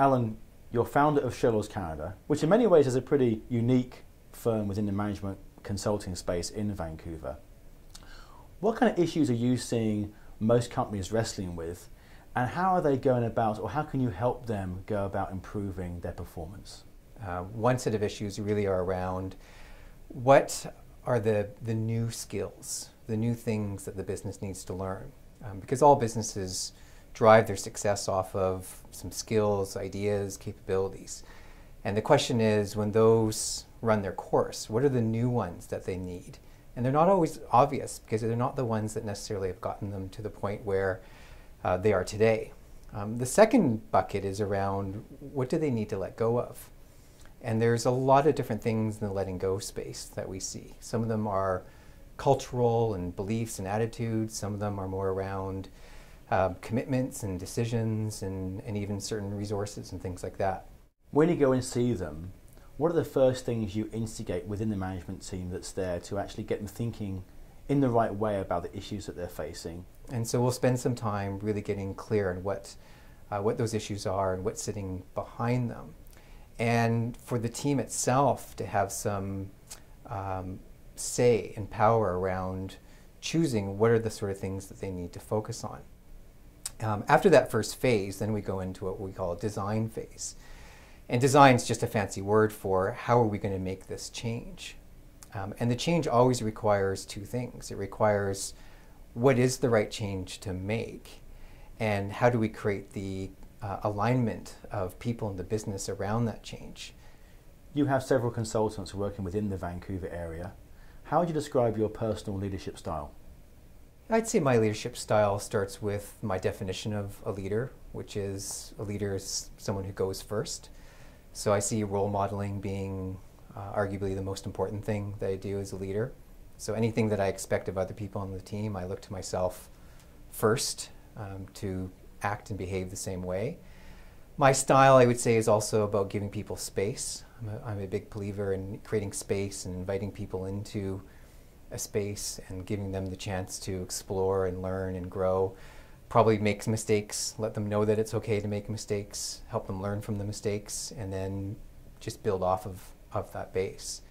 Alan, you're founder of Shirlaws Canada, which in many ways is a pretty unique firm within the management consulting space in Vancouver. What kind of issues are you seeing most companies wrestling with, and how are they going about, or how can you help them go about improving their performance? One set of issues really are around what are the new skills, the new things that the business needs to learn. Because all businesses drive their success off of some skills, ideas, capabilities. And the question is, when those run their course, what are the new ones that they need? And they're not always obvious, because they're not the ones that necessarily have gotten them to the point where they are today. The second bucket is around what do they need to let go of? And there's a lot of different things in the letting go space that we see. Some of them are cultural and beliefs and attitudes. Some of them are more around commitments and decisions and even certain resources and things like that. When you go and see them, what are the first things you instigate within the management team that's there to actually get them thinking in the right way about the issues that they're facing? And so we'll spend some time really getting clear on what those issues are and what's sitting behind them. And for the team itself to have some say and power around choosing what are the sort of things that they need to focus on. After that first phase, then we go into what we call a design phase. And design is just a fancy word for how are we going to make this change. And the change always requires two things. It requires what is the right change to make, and how do we create the alignment of people in the business around that change. You have several consultants working within the Vancouver area. How would you describe your personal leadership style? I'd say my leadership style starts with my definition of a leader, which is a leader is someone who goes first. So I see role modeling being arguably the most important thing that I do as a leader. So anything that I expect of other people on the team, I look to myself first to act and behave the same way. My style, I would say, is also about giving people space. I'm a big believer in creating space and inviting people into a space and giving them the chance to explore and learn and grow. Probably make mistakes, let them know that it's okay to make mistakes, help them learn from the mistakes, and then just build off of that base.